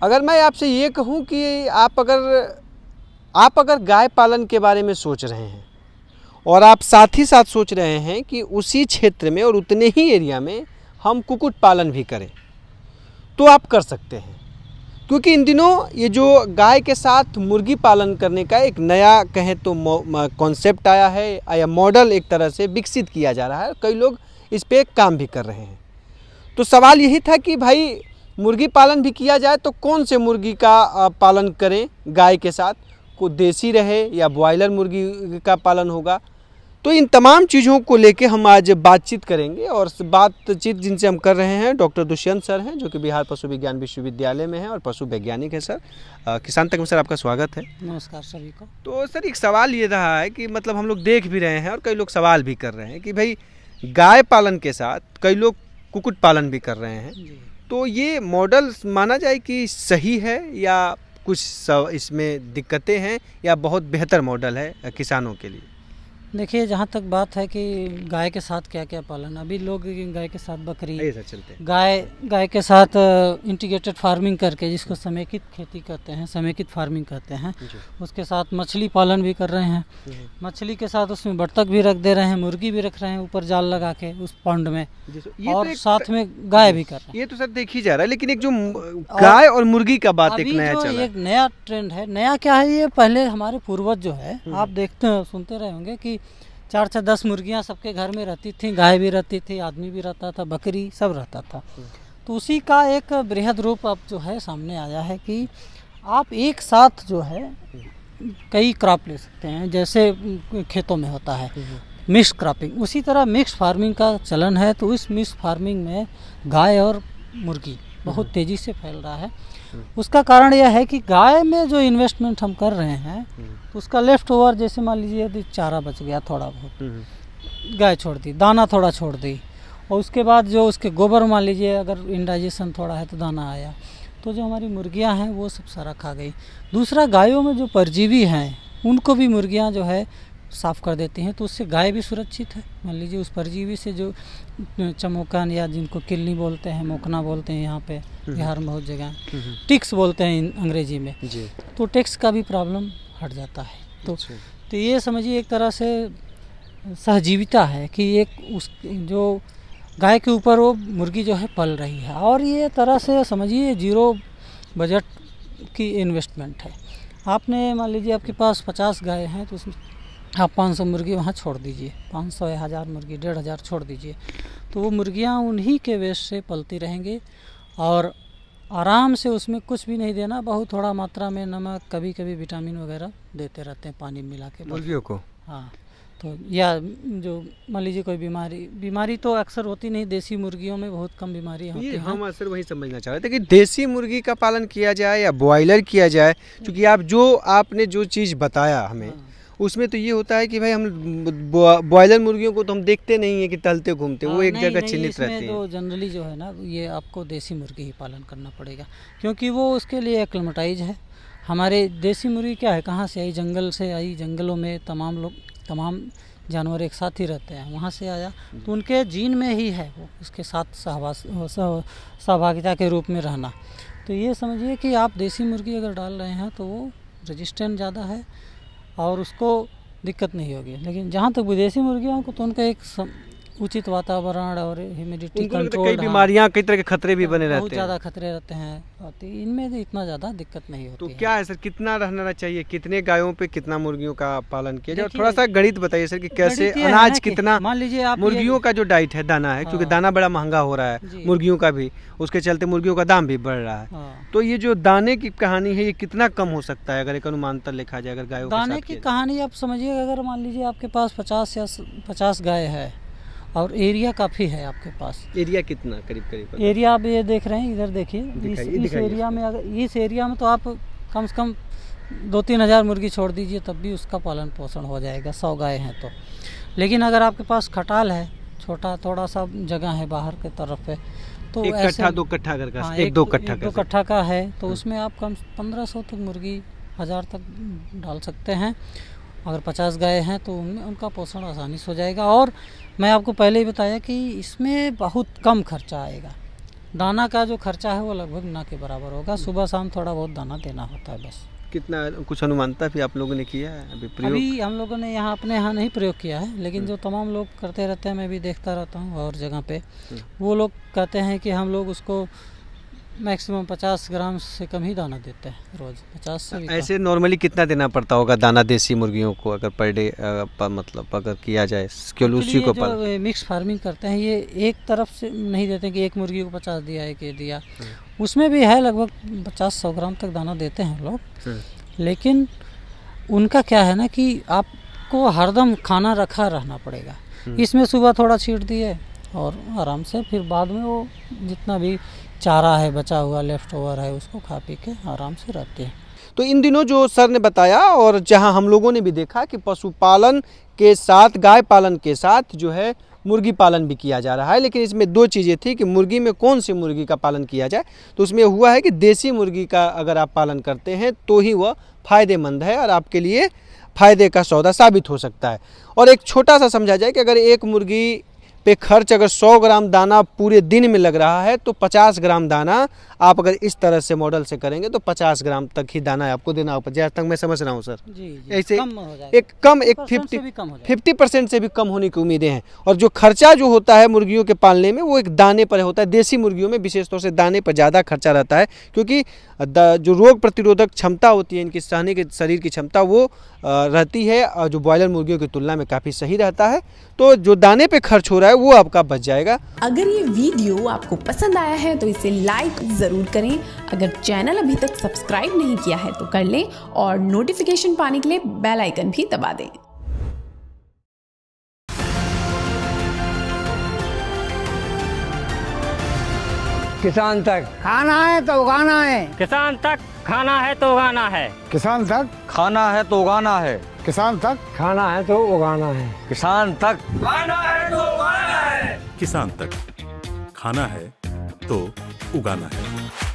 अगर मैं आपसे ये कहूँ कि आप अगर गाय पालन के बारे में सोच रहे हैं और आप साथ ही साथ सोच रहे हैं कि उसी क्षेत्र में और उतने ही एरिया में हम कुक्कुट पालन भी करें, तो आप कर सकते हैं। क्योंकि इन दिनों ये जो गाय के साथ मुर्गी पालन करने का एक नया कहें तो कॉन्सेप्ट आया है या मॉडल एक तरह से विकसित किया जा रहा है, कई लोग इस पे काम भी कर रहे हैं। तो सवाल यही था कि भाई मुर्गी पालन भी किया जाए तो कौन से मुर्गी का पालन करें गाय के साथ, को देसी रहे या ब्रॉयलर मुर्गी का पालन होगा। तो इन तमाम चीज़ों को लेके हम आज बातचीत करेंगे और बातचीत जिनसे हम कर रहे हैं डॉक्टर दुष्यंत सर हैं, जो कि बिहार पशु विज्ञान विश्वविद्यालय में हैं और पशु वैज्ञानिक है। सर किसान तक में सर आपका स्वागत है। नमस्कार सभी को। तो सर एक सवाल ये रहा है कि मतलब हम लोग देख भी रहे हैं और कई लोग सवाल भी कर रहे हैं कि भाई गाय पालन के साथ कई लोग कुक्कुट पालन भी कर रहे हैं, तो ये मॉडल माना जाए कि सही है या कुछ इसमें दिक्कतें हैं या बहुत बेहतर मॉडल है किसानों के लिए? देखिए, जहाँ तक बात है कि गाय के साथ क्या क्या पालन, अभी लोग गाय के साथ बकरी, चलते हैं गाय के साथ इंटीग्रेटेड फार्मिंग करके, जिसको समेकित खेती कहते हैं, समेकित फार्मिंग कहते हैं, उसके साथ मछली पालन भी कर रहे हैं। मछली के साथ उसमें बत्तख भी रख दे रहे हैं, मुर्गी भी रख रहे हैं ऊपर जाल लगा के उस पॉन्ड में, और तो साथ में गाय भी कर रहे हैं। ये तो सर देख ही जा रहा है, लेकिन एक जो गाय और मुर्गी का बात एक नया चल रहा है, एक नया ट्रेंड है। नया क्या है, ये पहले हमारे पूर्वज जो है, आप देखते सुनते रहे होंगे कि 4 10 मुर्गियाँ सबके घर में रहती थी, गाय भी रहती थी, आदमी भी रहता था, बकरी सब रहता था। तो उसी का एक बृहद रूप अब जो है सामने आया है कि आप एक साथ जो है कई क्रॉप ले सकते हैं, जैसे खेतों में होता है मिक्स क्रॉपिंग, उसी तरह मिक्स फार्मिंग का चलन है। तो इस मिक्स फार्मिंग में गाय और मुर्गी बहुत तेज़ी से फैल रहा है। उसका कारण यह है कि गाय में जो इन्वेस्टमेंट हम कर रहे हैं, तो उसका लेफ्ट ओवर, जैसे मान लीजिए यदि चारा बच गया थोड़ा बहुत, गाय छोड़ दी, दाना थोड़ा छोड़ दी, और उसके बाद जो उसके गोबर, मान लीजिए अगर इंडाइजेशन थोड़ा है तो दाना आया, तो जो हमारी मुर्गियां हैं वो सब सारा खा गई। दूसरा, गायों में जो परजीवी हैं उनको भी मुर्गियां जो है साफ़ कर देती हैं, तो उससे गाय भी सुरक्षित है। मान लीजिए उस परजीवी से जो चमोकन या जिनको किलनी बोलते हैं, मोकना बोलते हैं, यहाँ पे बिहार में बहुत जगह टिक्स बोलते हैं अंग्रेजी में, तो टिक्स का भी प्रॉब्लम हट जाता है। तो ये समझिए एक तरह से सहजीविता है कि एक उस जो गाय के ऊपर वो मुर्गी जो है पल रही है, और ये तरह से समझिए 0 बजट की इन्वेस्टमेंट है। आपने मान लीजिए आपके पास 50 गाय हैं, तो उसमें आप 500 मुर्गी वहाँ छोड़ दीजिए, 500 या 1000 मुर्गी, 1500 छोड़ दीजिए, तो वो मुर्गियाँ उन्हीं के वेस्ट से पलती रहेंगी और आराम से उसमें कुछ भी नहीं देना, बहुत थोड़ा मात्रा में नमक, कभी कभी विटामिन वगैरह देते रहते हैं पानी मिला के मुर्गियों को। हाँ, तो या जो मान लीजिए कोई बीमारी तो अक्सर होती नहीं, देसी मुर्गियों में बहुत कम बीमारियाँ होती हैं। हम अक्सर वही समझना चाह रहे थे कि देसी मुर्गी का पालन किया जाए या ब्रॉयलर किया जाए, क्योंकि आपने जो चीज़ बताया हमें, उसमें तो ये होता है कि भाई हम ब्रॉयलर मुर्गियों को तो हम देखते नहीं है कि टहलते घूमते, वो एक जगह चिन्हित रहती है। तो जनरली जो है ना, ये आपको देसी मुर्गी ही पालन करना पड़ेगा, क्योंकि वो उसके लिए एक्लिमेटाइज है। हमारे देसी मुर्गी क्या है, कहाँ से आई, जंगल से आई, जंगलों में तमाम जानवर एक साथ ही रहते हैं, वहाँ से आया, तो उनके जीन में ही है वो उसके साथ सहभागिता के रूप में रहना। तो ये समझिए कि आप देसी मुर्गी अगर डाल रहे हैं तो वो रेजिस्टेंट ज़्यादा है और उसको दिक्कत नहीं होगी। लेकिन जहाँ तक विदेशी मुर्गियों को, तो उनका एक उचित वातावरण और ह्यूमिडिटी कंट्रोल, कई बीमारियां, कई तरह के खतरे भी बने रहते हैं, बहुत ज़्यादा खतरे रहते हैं, तो इनमें इतना ज़्यादा दिक्कत नहीं होती। तो क्या है सर, कितना रहना चाहिए, कितने गायों पे कितना मुर्गियों का पालन किया जाए? थोड़ा सा गणित बताइए सर कि कैसे अनाज कितना, मान लीजिए आप मुर्गियों का जो डाइट है, दाना है, क्योंकि दाना बड़ा महंगा हो रहा है मुर्गियों का भी, उसके चलते मुर्गियों का दाम भी बढ़ रहा है। तो ये जो दाने की कहानी है, ये कितना कम हो सकता है अगर एक अनुमानतः लिखा जाए? अगर गायों दाने की कहानी आप समझिए, अगर मान लीजिए आपके पास 50 गाय है और एरिया काफ़ी है आपके पास। एरिया कितना करीब? एरिया आप ये देख रहे हैं, इधर देखिए, इस एरिया में, अगर इस एरिया में तो आप कम से कम 2-3 हज़ार मुर्गी छोड़ दीजिए, तब भी उसका पालन पोषण हो जाएगा, 100 गाय हैं तो। लेकिन अगर आपके पास खटाल है, छोटा थोड़ा सा जगह है बाहर की तरफ है, तो 1 कट्ठा 2 कट्ठा अगर का, 1-2 कट्ठा का है, तो उसमें आप कम 1500 तक मुर्गी, 1000 तक डाल सकते हैं। अगर 50 गाय हैं तो उनका पोषण आसानी से हो जाएगा। और मैं आपको पहले ही बताया कि इसमें बहुत कम खर्चा आएगा। दाना का जो खर्चा है वो लगभग ना के बराबर होगा। सुबह शाम थोड़ा बहुत दाना देना होता है बस। कितना कुछ अनुमानता भी आप लोगों ने किया है अभी प्रयोग? अभी हम लोगों ने यहाँ अपने यहाँ नहीं प्रयोग किया है, लेकिन जो तमाम लोग करते रहते हैं, मैं भी देखता रहता हूँ और जगह पे, वो लोग कहते हैं कि हम लोग उसको मैक्सिमम 50 ग्राम से कम ही दाना देते हैं रोज़, 50 से भी कम। ऐसे नॉर्मली कितना देना पड़ता होगा दाना देसी मुर्गियों को अगर पर डे मतलब अगर किया जाए केवल उसी को जो मिक्स फार्मिंग करते हैं ये एक तरफ से नहीं देते कि एक मुर्गी को 50 दिया, एक ये दिया, उसमें भी है लगभग 50-100 ग्राम तक दाना देते हैं लोग। लेकिन उनका क्या है ना कि आपको हरदम खाना रखा रहना पड़ेगा। इसमें सुबह थोड़ा छीट दिए और आराम से फिर बाद में वो जितना भी चारा है बचा हुआ लेफ्ट ओवर है उसको खा पी के आराम से रहते हैं। तो इन दिनों जो सर ने बताया और जहां हम लोगों ने भी देखा कि पशुपालन के साथ गाय पालन के साथ जो है मुर्गी पालन भी किया जा रहा है, लेकिन इसमें दो चीज़ें थी कि मुर्गी में कौन सी मुर्गी का पालन किया जाए। तो उसमें हुआ है कि देसी मुर्गी का अगर आप पालन करते हैं तो ही वह फ़ायदेमंद है और आपके लिए फ़ायदे का सौदा साबित हो सकता है। और एक छोटा सा समझा जाए कि अगर एक मुर्गी पे खर्च अगर 100 ग्राम दाना पूरे दिन में लग रहा है तो 50 ग्राम दाना आप अगर इस तरह से मॉडल से करेंगे तो 50 ग्राम तक ही दाना आपको देना होगा, जहाँ तक मैं समझ रहा हूँ सर। जी, ऐसे कम हो जाएगा। एक कम एक 50% से भी कम होने की उम्मीदें हैं। और जो खर्चा जो होता है मुर्गियों के पालने में वो एक दाने पर होता है। देसी मुर्गियों में विशेष तौर से दाने पर ज़्यादा खर्चा रहता है, क्योंकि जो रोग प्रतिरोधक क्षमता होती है इनकी सहने के शरीर की क्षमता वो रहती है और जो ब्रॉयलर मुर्गियों की तुलना में काफ़ी सही रहता है। तो जो दाने पे खर्च हो रहा है वो आपका बच जाएगा। अगर ये वीडियो आपको पसंद आया है तो इसे लाइक ज़रूर करें। अगर चैनल अभी तक सब्सक्राइब नहीं किया है तो कर लें और नोटिफिकेशन पाने के लिए बेल आइकन भी दबा दें। किसान तक खाना है तो उगाना है, किसान तक खाना है तो उगाना है, किसान तक खाना है तो उगाना है, किसान तक खाना है तो उगाना है, किसान तक खाना है तो उगाना है, किसान तक खाना है तो उगाना है।